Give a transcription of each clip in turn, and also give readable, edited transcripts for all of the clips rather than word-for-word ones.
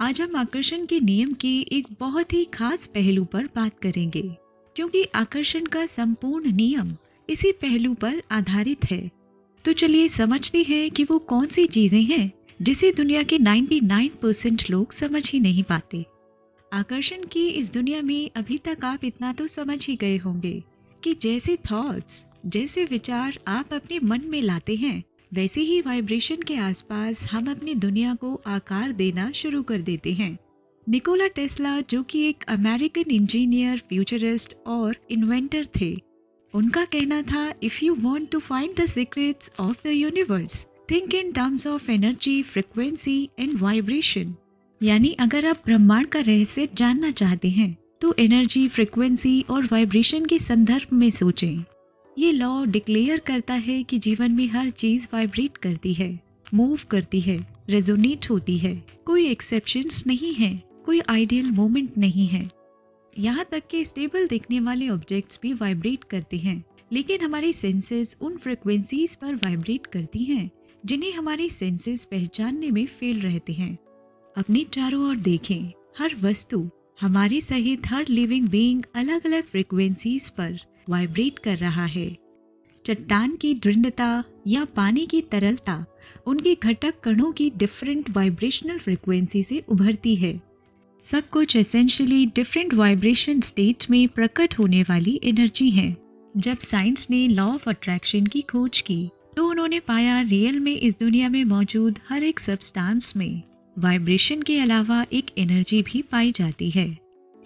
आज हम आकर्षण के नियम के एक बहुत ही खास पहलू पर बात करेंगे, क्योंकि आकर्षण का संपूर्ण नियम इसी पहलू पर आधारित है। तो चलिए समझते हैं कि वो कौन सी चीजें हैं जिसे दुनिया के 99% लोग समझ ही नहीं पाते। आकर्षण की इस दुनिया में अभी तक आप इतना तो समझ ही गए होंगे कि जैसे थॉट्स, जैसे विचार आप अपने मन में लाते हैं, वैसे ही वाइब्रेशन के आसपास हम अपनी दुनिया को आकार देना शुरू कर देते हैं। निकोला टेस्ला, जो कि एक अमेरिकन इंजीनियर, फ्यूचरिस्ट और इन्वेंटर थे, उनका कहना था, if you want to find the secrets of the universe, think in terms of energy, frequency and vibration. यानी अगर आप ब्रह्मांड का रहस्य जानना चाहते हैं तो एनर्जी, फ्रीक्वेंसी और वाइब्रेशन के संदर्भ में सोचें। ये लॉ डिक्लेयर करता है कि जीवन में हर चीज वाइब्रेट करती है, मूव करती है, रेजोनेट होती है। कोई एक्सेप्शंस नहीं है, कोई आइडियल मोमेंट नहीं है। यहाँ तक कि स्टेबल दिखने वाले ऑब्जेक्ट्स भी वाइब्रेट करते हैं, लेकिन हमारी सेंसेस उन फ्रिक्वेंसीज पर वाइब्रेट करती हैं जिन्हें हमारी सेंसेस पहचानने में फेल रहते हैं। अपने चारों ओर देखें, हर वस्तु, हमारे सहित हर लिविंग बीइंग अलग अलग फ्रिक्वेंसीज पर वाइब्रेट कर रहा है। चट्टान की दृढ़ता या पानी की तरलता उनके घटक कणों की डिफरेंट वाइब्रेशनल फ्रिक्वेंसी से उभरती है। सब कुछ एसेंशियली डिफरेंट वाइब्रेशन स्टेट में प्रकट होने वाली एनर्जी है। जब साइंस ने लॉ ऑफ अट्रैक्शन की खोज की तो उन्होंने पाया रियल में इस दुनिया में मौजूद हर एक सब्सटेंस में वाइब्रेशन के अलावा एक एनर्जी भी पाई जाती है।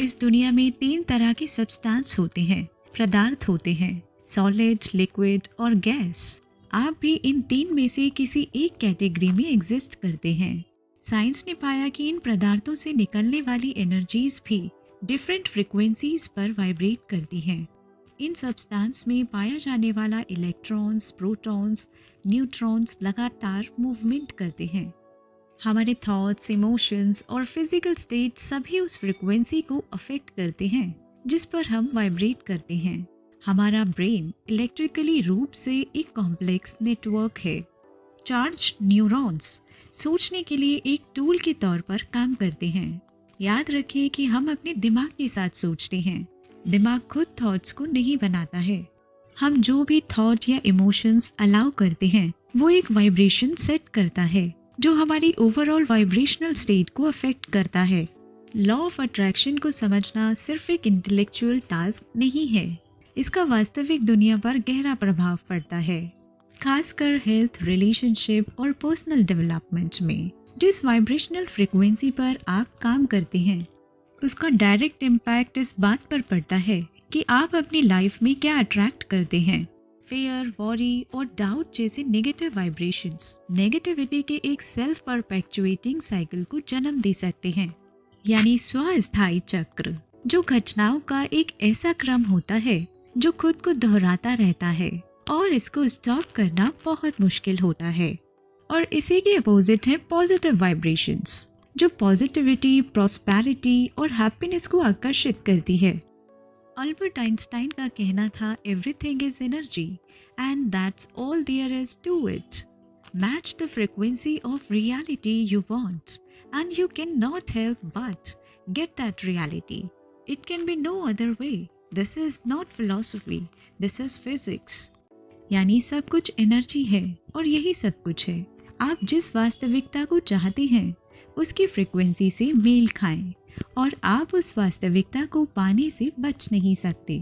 इस दुनिया में 3 तरह के सब्सटेंस होते हैं, पदार्थ होते हैं, सॉलिड, लिक्विड और गैस। आप भी इन 3 में से किसी एक कैटेगरी में एग्जिस्ट करते हैं। साइंस ने पाया कि इन पदार्थों से निकलने वाली एनर्जीज भी डिफरेंट फ्रिक्वेंसीज पर वाइब्रेट करती हैं। इन सब्सटेंस में पाया जाने वाला इलेक्ट्रॉन्स, प्रोटॉन्स, न्यूट्रॉन्स लगातार मूवमेंट करते हैं। हमारे थॉट्स, इमोशंस और फिजिकल स्टेट सभी उस फ्रिक्वेंसी को अफेक्ट करते हैं जिस पर हम वाइब्रेट करते हैं। हमारा ब्रेन इलेक्ट्रिकली रूप से एक कॉम्प्लेक्स नेटवर्क है। चार्ज न्यूरॉन्स सोचने के लिए एक टूल के तौर पर काम करते हैं। याद रखिए कि हम अपने दिमाग के साथ सोचते हैं, दिमाग खुद थॉट्स को नहीं बनाता है। हम जो भी थॉट या इमोशंस अलाउ करते हैं वो एक वाइब्रेशन सेट करता है जो हमारी ओवरऑल वाइब्रेशनल स्टेट को अफेक्ट करता है। लॉ ऑफ अट्रैक्शन को समझना सिर्फ एक इंटेलेक्चुअल टास्क नहीं है, इसका वास्तविक दुनिया पर गहरा प्रभाव पड़ता है, खासकर हेल्थ, रिलेशनशिप और पर्सनल डेवलपमेंट में। जिस वाइब्रेशनल फ्रिक्वेंसी पर आप काम करते हैं उसका डायरेक्ट इम्पैक्ट इस बात पर पड़ता है कि आप अपनी लाइफ में क्या अट्रैक्ट करते हैं। फेयर, वॉरी और डाउट जैसे नेगेटिव वाइब्रेशंस नेगेटिविटी के एक सेल्फ परपेचुएटिंग साइकिल को जन्म दे सकते हैं, यानी स्वास्थायी चक्र, जो घटनाओं का एक ऐसा क्रम होता है जो खुद को दोहराता रहता है और इसको स्टॉप करना बहुत मुश्किल होता है। और इसी के अपोजिट है पॉजिटिव वाइब्रेशंस, जो पॉजिटिविटी, प्रॉस्पेरिटी और हैप्पीनेस को आकर्षित करती है। अल्बर्ट आइंस्टाइन का कहना था, everything is energy and that's all there is to it. Match the frequency of reality you want and you cannot help but get that reality. It can be no other way. This is not philosophy. This is physics. यानी सब कुछ energy है और यही सब कुछ है। आप जिस वास्तविकता को चाहते हैं उसकी फ्रिक्वेंसी से मेल खाएं और आप उस वास्तविकता को पाने से बच नहीं सकते।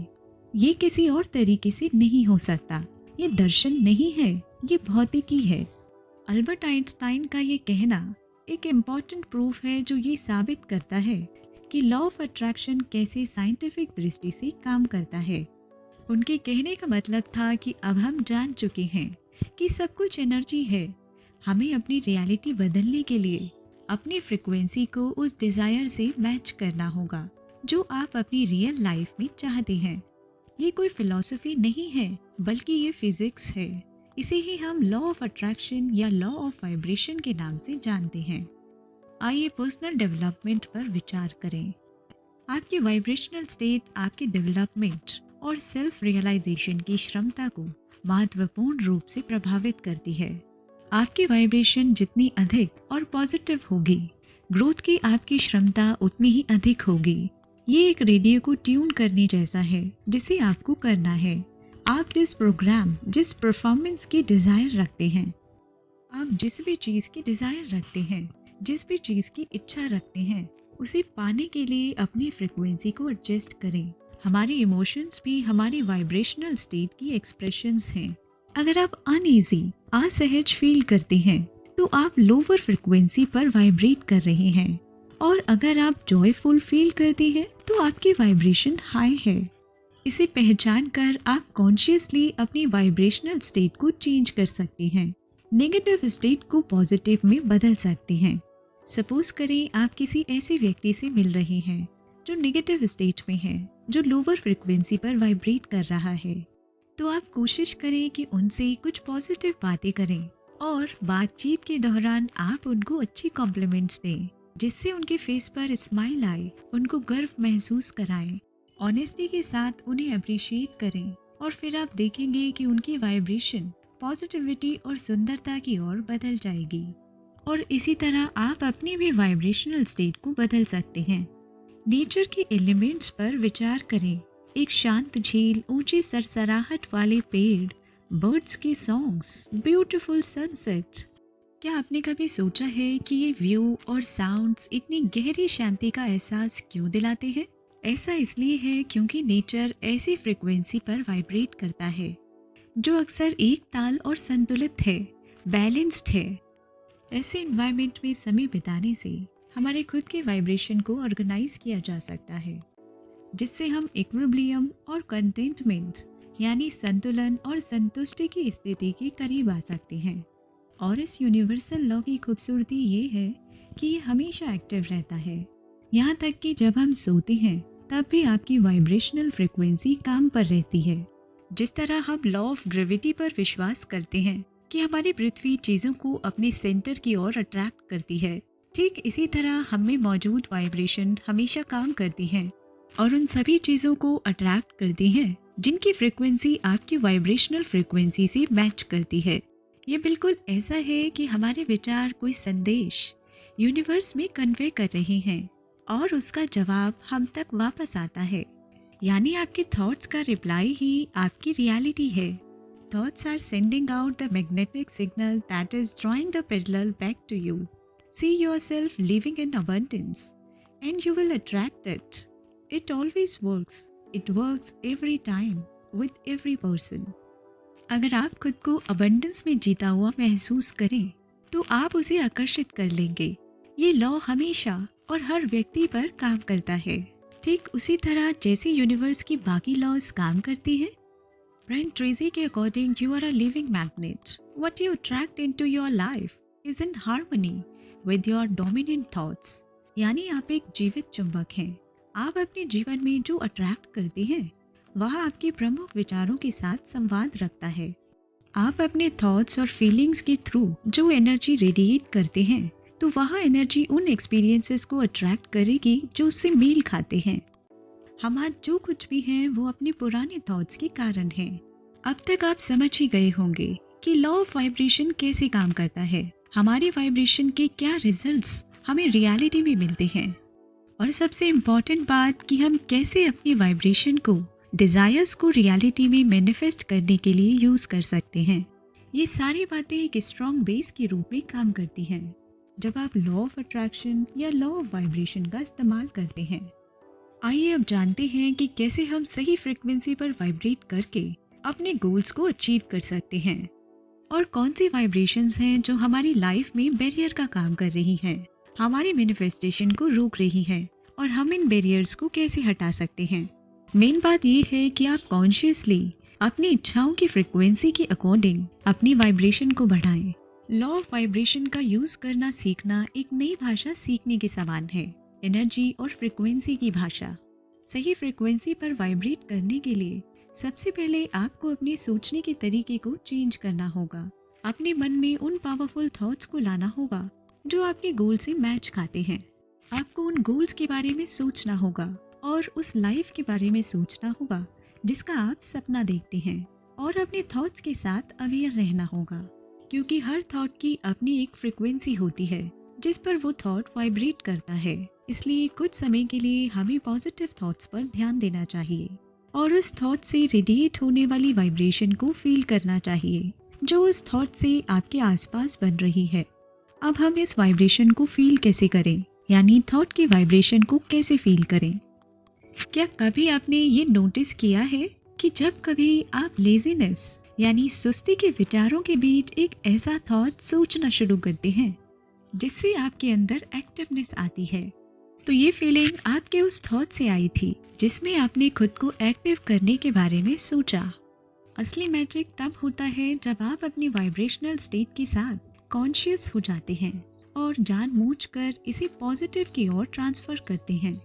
ये किसी और तरीके से नहीं हो सकता। ये दर्शन नहीं है, ये भौतिकी है। अल्बर्ट आइंस्टाइन का ये कहना एक इम्पॉर्टेंट प्रूफ है जो ये साबित करता है कि लॉ ऑफ अट्रैक्शन कैसे साइंटिफिक दृष्टि से काम करता है। उनके कहने का मतलब था कि अब हम जान चुके हैं कि सब कुछ एनर्जी है। हमें अपनी रियलिटी बदलने के लिए अपनी फ्रिक्वेंसी को उस डिज़ायर से मैच करना होगा जो आप अपनी रियल लाइफ में चाहते हैं। ये कोई फिलॉसफी नहीं है, बल्कि ये फिजिक्स है। इसे ही हम लॉ ऑफ अट्रैक्शन या लॉ ऑफ वाइब्रेशन के नाम से जानते हैं। आइए पर्सनल डेवलपमेंट पर विचार करें। आपकी वाइब्रेशनल स्टेट आपके डेवलपमेंट और सेल्फ रियलाइजेशन की क्षमता को महत्वपूर्ण रूप से प्रभावित करती है। आपकी वाइब्रेशन जितनी अधिक और पॉजिटिव होगी, ग्रोथ की आपकी क्षमता उतनी ही अधिक होगी। ये एक रेडियो को ट्यून करने जैसा है जिसे आपको करना है। आप जिस प्रोग्राम, जिस परफॉर्मेंस की डिज़ायर रखते हैं, आप जिस भी चीज़ की डिज़ायर रखते हैं, जिस भी चीज़ की इच्छा रखते हैं, उसे पाने के लिए अपनी फ्रिक्वेंसी को एडजस्ट करें। हमारी इमोशंस भी हमारी वाइब्रेशनल स्टेट की एक्सप्रेशंस हैं। अगर आप अनईजी, असहज फील करते हैं तो आप लोअर फ्रिक्वेंसी पर वाइब्रेट कर रहे हैं, और अगर आप जॉयफुल फील करते हैं तो आपकी वाइब्रेशन हाई है। इसे पहचान कर आप कॉन्शियसली अपनी वाइब्रेशनल स्टेट को चेंज कर सकते हैं। नेगेटिव स्टेट को पॉजिटिव में बदल सकते हैं। सपोज करें आप किसी ऐसे व्यक्ति से मिल रहे हैं जो नेगेटिव स्टेट में है, जो लोअर फ्रिक्वेंसी पर वाइब्रेट कर रहा है, तो आप कोशिश करें कि उनसे कुछ पॉजिटिव बातें करें और बातचीत के दौरान आप उनको अच्छी कॉम्प्लीमेंट्स दें, जिससे उनके फेस पर स्माइल आए, उनको गर्व महसूस कराएं। ऑनेस्टी के साथ उन्हें अप्रिशिएट करें और फिर आप देखेंगे कि उनकी वाइब्रेशन पॉजिटिविटी और सुंदरता की ओर बदल जाएगी। और इसी तरह आप अपनी भी वाइब्रेशनल स्टेट को बदल सकते हैं। नेचर के एलिमेंट्स पर विचार करें। एक शांत झील, ऊंची सरसराहट वाले पेड़, बर्ड्स के सॉन्ग्स, ब्यूटीफुल सनसेट। क्या आपने कभी सोचा है कि ये व्यू और साउंड्स इतनी गहरी शांति का एहसास क्यों दिलाते हैं? ऐसा इसलिए है क्योंकि नेचर ऐसी फ्रिक्वेंसी पर वाइब्रेट करता है जो अक्सर एक ताल और संतुलित है, बैलेंस्ड है। ऐसे एनवायरनमेंट में समय बिताने से हमारे खुद के वाइब्रेशन को ऑर्गेनाइज किया जा सकता है, जिससे हम इक्विलिब्रियम और कंटेंटमेंट यानी संतुलन और संतुष्टि की स्थिति के करीब आ सकते हैं। और इस यूनिवर्सल लॉ की खूबसूरती ये है कि ये हमेशा एक्टिव रहता है। यहाँ तक कि जब हम सोते हैं तब भी आपकी वाइब्रेशनल फ्रिक्वेंसी काम पर रहती है। जिस तरह हम लॉ ऑफ ग्रेविटी पर विश्वास करते हैं कि हमारी पृथ्वी चीज़ों को अपने सेंटर की ओर अट्रैक्ट करती है, ठीक इसी तरह हम में मौजूद वाइब्रेशन हमेशा काम करती है और उन सभी चीज़ों को अट्रैक्ट करती हैं जिनकी फ्रिक्वेंसी आपकी वाइब्रेशनल फ्रिक्वेंसी से मैच करती है। ये बिल्कुल ऐसा है कि हमारे विचार कोई संदेश यूनिवर्स में कन्वे कर रहे हैं और उसका जवाब हम तक वापस आता है। यानी आपके थॉट्स का रिप्लाई ही आपकी रियलिटी है। Thoughts are sending out the magnetic signal that is drawing the parallel back to you. See yourself living in abundance and you will attract it. It always works. It works every time with every person. अगर आप खुद को abundance में जीता हुआ महसूस करें तो आप उसे आकर्षित कर लेंगे। ये लॉ हमेशा और हर व्यक्ति पर काम करता है, ठीक उसी तरह जैसे यूनिवर्स की बाकी लॉज काम करती है। ब्रायन ट्रेसी के according you are a living magnet. What you attract into your life is in harmony with your dominant thoughts. यानी आप एक जीवित चुंबक हैं। आप अपने जीवन में जो अट्रैक्ट करते हैं वह आपके प्रमुख विचारों के साथ संवाद रखता है। आप अपने थॉट्स और फीलिंग्स के थ्रू जो एनर्जी रेडिएट करते हैं तो वह एनर्जी उन एक्सपीरियंसेस को अट्रैक्ट करेगी जो उससे मेल खाते हैं। हम आज जो कुछ भी हैं वो अपने पुराने थॉट्स के कारण हैं। अब तक आप समझ ही गए होंगे कि लॉ ऑफ वाइब्रेशन कैसे काम करता है, हमारे वाइब्रेशन के क्या रिजल्ट्स हमें रियलिटी में मिलते हैं, और सबसे इम्पॉर्टेंट बात कि हम कैसे अपनी वाइब्रेशन को, डिज़ायर्स को रियलिटी में मैनिफेस्ट करने के लिए यूज़ कर सकते हैं। ये सारी बातें एक स्ट्रॉन्ग बेस के रूप में काम करती हैं जब आप लॉ ऑफ अट्रैक्शन या लॉ ऑफ वाइब्रेशन का इस्तेमाल करते हैं। आइए अब जानते हैं कि कैसे हम सही फ्रिक्वेंसी पर वाइब्रेट करके अपने गोल्स को अचीव कर सकते हैं, और कौन सी वाइब्रेशंस हैं जो हमारी लाइफ में बैरियर का काम कर रही हैं, हमारी मैनिफेस्टेशन को रोक रही हैं, और हम इन बैरियर्स को कैसे हटा सकते हैं। मेन बात यह है कि आप कॉन्शियसली अपनी इच्छाओं की फ्रिक्वेंसी के अकॉर्डिंग अपनी वाइब्रेशन को बढ़ाएं। लॉ ऑफ वाइब्रेशन का यूज करना सीखना एक नई भाषा सीखने के समान है, एनर्जी और फ्रिक्वेंसी की भाषा। सही फ्रिक्वेंसी पर वाइब्रेट करने के लिए सबसे पहले आपको अपने सोचने के तरीके को चेंज करना होगा। अपने मन में उन पावरफुल थॉट्स को लाना होगा जो आपके गोल से मैच खाते हैं। आपको उन गोल्स के बारे में सोचना होगा और उस लाइफ के बारे में सोचना होगा जिसका आप सपना देखते हैं, और अपने थॉट्स के साथ अवेयर रहना होगा, क्योंकि हर थॉट की अपनी एक फ्रिक्वेंसी होती है जिस पर वो थॉट वाइब्रेट करता है। इसलिए कुछ समय के लिए हमें पॉजिटिव थॉट्स पर ध्यान देना चाहिए और उस थॉट से रेडिएट होने वाली वाइब्रेशन को फील करना चाहिए जो उस थॉट से आपके आसपास बन रही है। अब हम इस वाइब्रेशन को फील कैसे करें, यानी थॉट की वाइब्रेशन को कैसे फील करें। क्या कभी आपने ये नोटिस किया है कि जब कभी आप लेजीनेस यानी सुस्ती के विचारों के बीच एक ऐसा थॉट सोचना शुरू करते हैं जिससे आपके अंदर एक्टिवनेस आती है, तो ये फीलिंग आपके उस थॉट से आई थी जिसमें आपने खुद को एक्टिव करने के बारे में सोचा। असली मैजिक तब होता है जब आप अपनी वाइब्रेशनल स्टेट के साथ कॉन्शियस हो जाते हैं और जानबूझकर इसे पॉजिटिव की ओर ट्रांसफर करते हैं।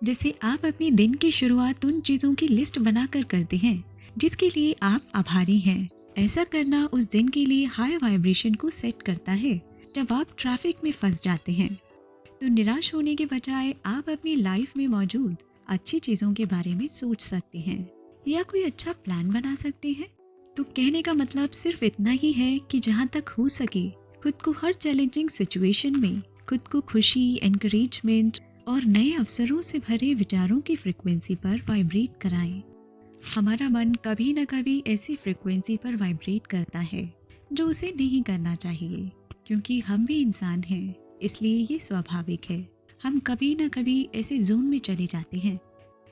जैसे आप अपनी दिन की शुरुआत उन चीज़ों की लिस्ट बनाकर करते हैं जिसके लिए आप आभारी हैं। ऐसा करना उस दिन के लिए हाई वाइब्रेशन को सेट करता है। जब आप ट्रैफिक में फंस जाते हैं तो निराश होने के बजाय आप अपनी लाइफ में मौजूद अच्छी चीज़ों के बारे में सोच सकते हैं या कोई अच्छा प्लान बना सकते हैं। तो कहने का मतलब सिर्फ इतना ही है कि जहाँ तक हो सके खुद को हर चैलेंजिंग सिचुएशन में खुद को खुशी, एनकरेजमेंट और नए अवसरों से भरे विचारों की फ्रिक्वेंसी पर वाइब्रेट कराएं। हमारा मन कभी न कभी ऐसी फ्रिक्वेंसी पर वाइब्रेट करता है जो उसे नहीं करना चाहिए, क्योंकि हम भी इंसान हैं, इसलिए ये स्वाभाविक है। हम कभी न कभी ऐसे जोन में चले जाते हैं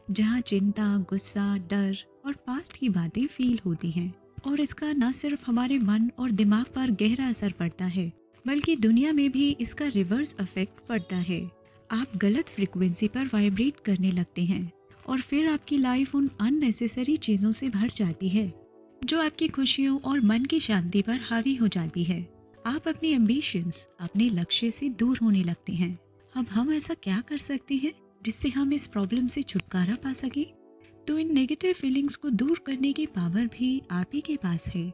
जहाँ चिंता, गुस्सा, डर और पास्ट की बातें फील होती हैं और इसका न सिर्फ हमारे मन और दिमाग पर गहरा असर पड़ता है बल्कि दुनिया में भी इसका रिवर्स इफेक्ट पड़ता है। आप गलत फ्रिक्वेंसी पर वाइब्रेट करने लगते हैं और फिर आपकी लाइफ उन अननेसेसरी चीज़ों से भर जाती है जो आपकी खुशियों और मन की शांति पर हावी हो जाती है। आप अपने एम्बिशंस, अपने लक्ष्य से दूर होने लगते हैं। अब हम ऐसा क्या कर सकते हैं जिससे हम इस प्रॉब्लम से छुटकारा पा सके? तो इन नेगेटिव फीलिंग्स को दूर करने की पावर भी आप ही के पास है।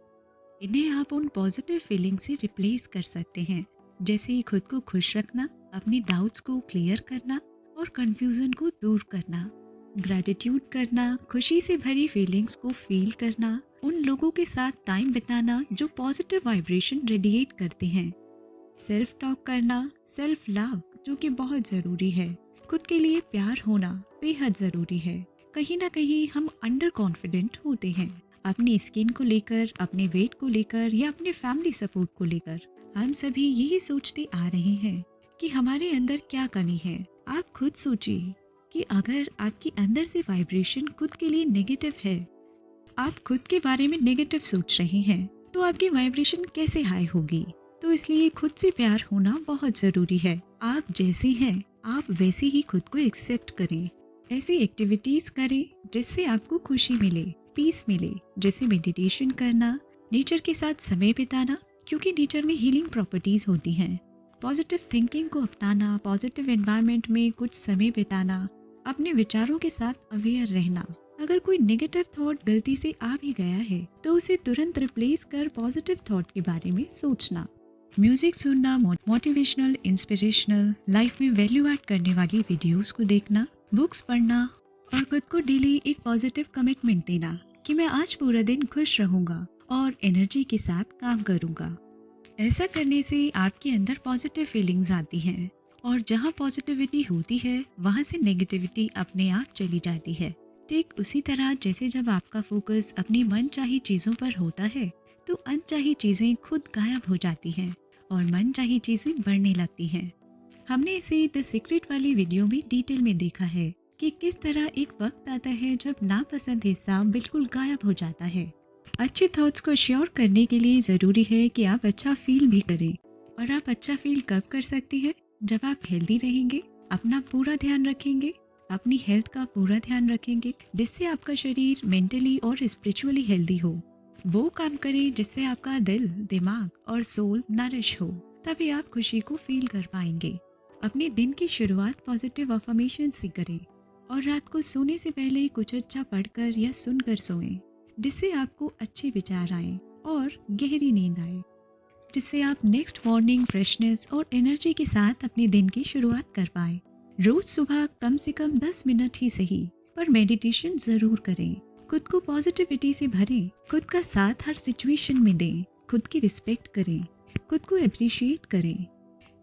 इन्हें आप उन पॉजिटिव फीलिंग से रिप्लेस कर सकते हैं, जैसे खुद को खुश रखना, अपने डाउट्स को क्लियर करना और कंफ्यूजन को दूर करना, ग्रैटिट्यूड करना, खुशी से भरी फीलिंग्स को फील करना, उन लोगों के साथ टाइम बिताना जो पॉजिटिव वाइब्रेशन रेडिएट करते हैं, सेल्फ टॉक करना, सेल्फ लव जो कि बहुत ज़रूरी है, खुद के लिए प्यार होना बेहद ज़रूरी है। कहीं ना कहीं हम अंडर कॉन्फिडेंट होते हैं अपनी स्किन को लेकर, अपने वेट को लेकर या अपने फैमिली सपोर्ट को लेकर। हम सभी यही सोचते आ रहे हैं कि हमारे अंदर क्या कमी है। आप खुद सोचिए कि अगर आपके अंदर से वाइब्रेशन खुद के लिए नेगेटिव है, आप खुद के बारे में नेगेटिव सोच रहे हैं, तो आपकी वाइब्रेशन कैसे हाई होगी। तो इसलिए खुद से प्यार होना बहुत ज़रूरी है। आप जैसे हैं आप वैसे ही खुद को एक्सेप्ट करें। ऐसी एक्टिविटीज़ करें जिससे आपको खुशी मिले, पीस मिले, जैसे मेडिटेशन करना, नेचर के साथ समय बिताना, क्योंकि नेचर में हीलिंग प्रॉपर्टीज़ होती हैं। पॉजिटिव थिंकिंग को अपनाना, पॉजिटिव एनवायरनमेंट में कुछ समय बिताना, अपने विचारों के साथ अवेयर रहना। अगर कोई नेगेटिव थॉट गलती से आ भी गया है तो उसे तुरंत रिप्लेस कर पॉजिटिव थॉट के बारे में सोचना। म्यूजिक सुनना, मोटिवेशनल, इंस्पिरेशनल, लाइफ में वैल्यू ऐड करने वाली वीडियोस को देखना, बुक्स पढ़ना और खुद को डेली एक पॉजिटिव कमिटमेंट देना कि मैं आज पूरा दिन खुश रहूंगा और एनर्जी के साथ काम करूंगा। ऐसा करने से आपके अंदर पॉजिटिव फीलिंग्स आती हैं और जहां पॉजिटिविटी होती है वहां से नेगेटिविटी अपने आप चली जाती है। ठीक उसी तरह जैसे जब आपका फोकस अपनी मनचाही चीज़ों पर होता है तो अनचाही चीज़ें खुद गायब हो जाती हैं और मनचाही चीज़ें बढ़ने लगती हैं। हमने इसे द सीक्रेट वाली वीडियो में डिटेल में देखा है कि किस तरह एक वक्त आता है जब नापसंद हिस्सा बिल्कुल गायब हो जाता है। अच्छे थॉट्स को श्योर करने के लिए ज़रूरी है कि आप अच्छा फील भी करें। और आप अच्छा फील कब कर सकती है? जब आप हेल्दी रहेंगे, अपना पूरा ध्यान रखेंगे, अपनी हेल्थ का पूरा ध्यान रखेंगे, जिससे आपका शरीर मेंटली और स्पिरिचुअली हेल्दी हो। वो काम करें जिससे आपका दिल, दिमाग और सोल नरिश हो, तभी आप खुशी को फील कर पाएंगे। अपने दिन की शुरुआत पॉजिटिव अफर्मेशन से करें और रात को सोने से पहले कुछ अच्छा पढ़कर या सुनकर सोएं, जिससे आपको अच्छे विचार आए और गहरी नींद आए, जिससे आप नेक्स्ट मॉर्निंग फ्रेशनेस और एनर्जी के साथ अपने दिन की शुरुआत कर पाए। रोज सुबह कम से कम 10 मिनट ही सही पर मेडिटेशन जरूर करें। खुद को पॉजिटिविटी से भरें, खुद का साथ हर सिचुएशन में दें, खुद की रिस्पेक्ट करें, खुद को अप्रिशिएट करें।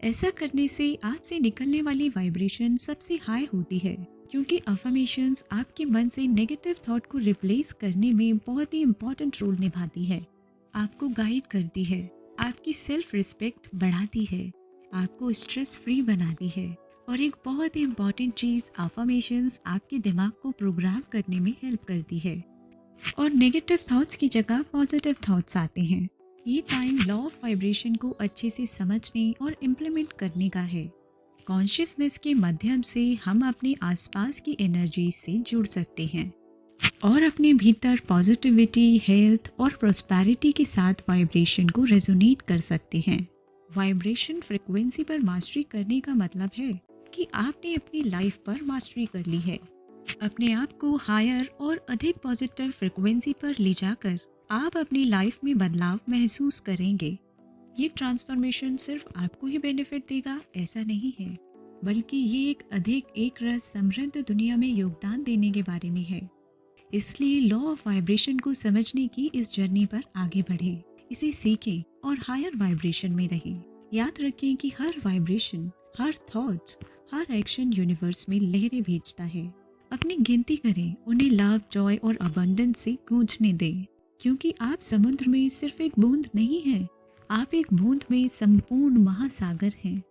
ऐसा करने से आपसे निकलने वाली वाइब्रेशन सबसे हाई होती है, क्योंकि अफर्मेशंस आपके मन से नेगेटिव थॉट को रिप्लेस करने में बहुत ही इम्पोर्टेंट रोल निभाती है। आपको गाइड करती है, आपकी सेल्फ रिस्पेक्ट बढ़ाती है, आपको स्ट्रेस फ्री बनाती है, और एक बहुत ही इम्पॉर्टेंट चीज़, अफर्मेशंस आपके दिमाग को प्रोग्राम करने में हेल्प करती है और नेगेटिव थॉट्स की जगह पॉजिटिव थॉट्स आते हैं। ये टाइम लॉ ऑफ वाइब्रेशन को अच्छे से समझने और इम्प्लीमेंट करने का है। कॉन्शियसनेस के माध्यम से हम अपने आसपास की एनर्जी से जुड़ सकते हैं और अपने भीतर पॉजिटिविटी, हेल्थ और प्रोस्पैरिटी के साथ वाइब्रेशन को रेजोनेट कर सकते हैं। वाइब्रेशन फ्रिक्वेंसी पर मास्टरी करने का मतलब है कि आपने अपनी लाइफ पर मास्टरी कर ली है। अपने आप को हायर और अधिक पॉजिटिव फ्रिक्वेंसी पर ले जाकर आप अपनी लाइफ में बदलाव महसूस करेंगे। ये ट्रांसफॉर्मेशन सिर्फ आपको ही बेनिफिट देगा ऐसा नहीं है, बल्कि ये एक अधिक एक रस समृद्ध दुनिया में योगदान देने के बारे में है। इसलिए लॉ ऑफ वाइब्रेशन को समझने की इस जर्नी पर आगे बढ़ें, इसे सीखें और हायर वाइब्रेशन में रहें। याद रखें कि हर वाइब्रेशन, हर थॉट्स, हर एक्शन यूनिवर्स में लहरें भेजता है। अपनी गिनती करें, उन्हें लव, जॉय और अबंडेंस से गूंजने दें, क्योंकि आप समुद्र में सिर्फ एक बूंद नहीं हैं, आप एक बूंद में संपूर्ण महासागर हैं।